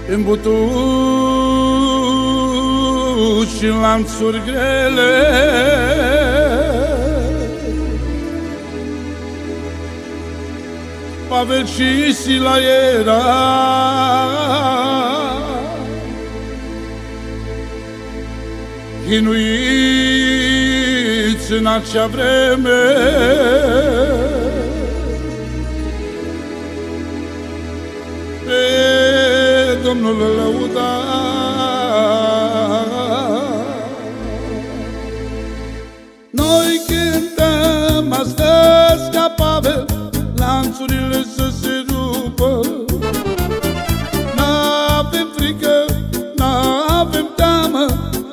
în butuci și în lanțuri grele. Pavel și Sila era chinuiți în acea vreme. Pe Domnul îl lăuda, noi cântăm astăzi ca Pavel, lanțurile să se rupă. N-avem frică, n-avem teamă,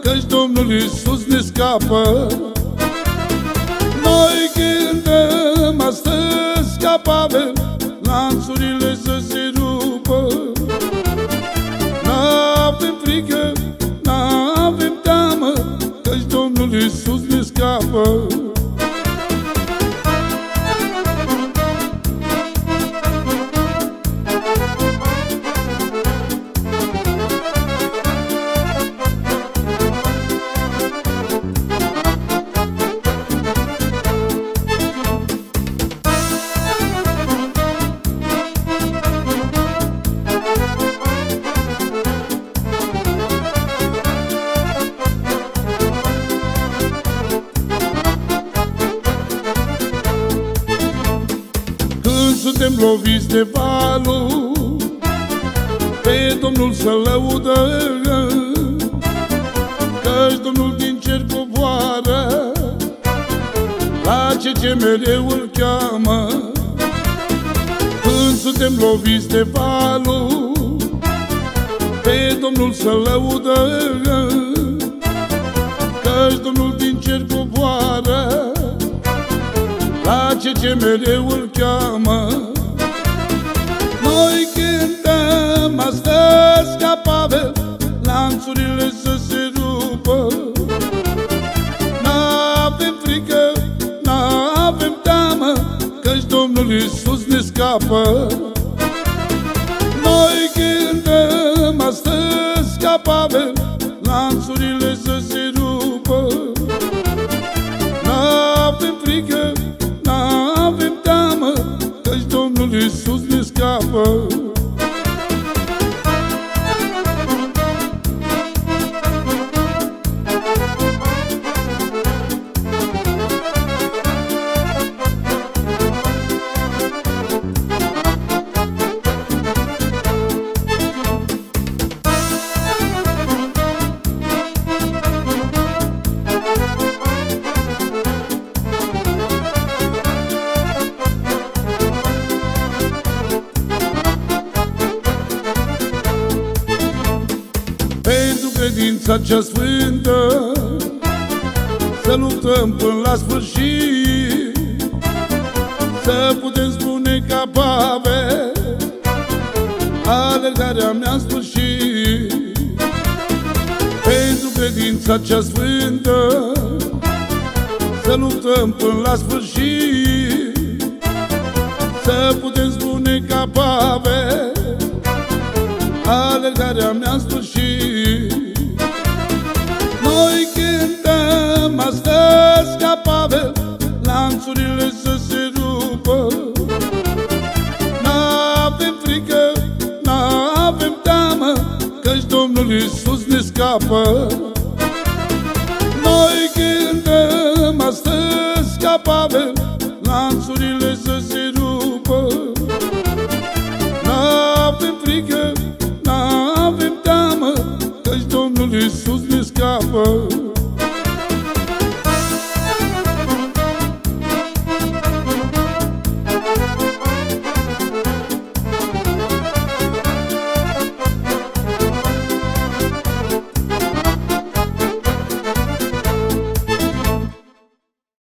căci Domnul Iisus ne scapă. Noi cântăm astăzi ca Pavel, lanțurile să se rupă. N-avem frică, n-avem teamă, căci Domnul Iisus ne scapă. Suntem loviți de valul, pe Domnul să lăudă, căci Domnul din cer coboară la cei ce mereu îl cheamă. Când suntem loviți de valul, pe Domnul să lăudă, căci Domnul din cer coboară la cei ce mereu îl cheamă. Noi cântăm astăzi ca Pavel, lanțurile să se rupă. N-avem frică, n-avem teamă, căci Domnul Iisus ne scapă. Noi cântăm astăzi ca Pavel, lanțurile să se rupă. N-avem frică, n-avem teamă, căci Domnul Iisus ne scapă. Pentru credința cea sfântă să luptăm până la sfârșit, să putem spune ca Pavel, alergarea mea în sfârșit. Pentru credința cea sfântă să luptăm până la sfârșit, să putem spune ca Pavel, alergarea mea în sfârșit. Noi cântăm astăzi ca Pavel, lanțurile să se rupă. N-avem frică, n-avem teamă, căci Domnul Iisus ne scapă. Noi cântăm astăzi ca Pavel, lanțurile să se rupă. N-avem frică, n-avem teamă, căci Domnul Iisus ne scapă.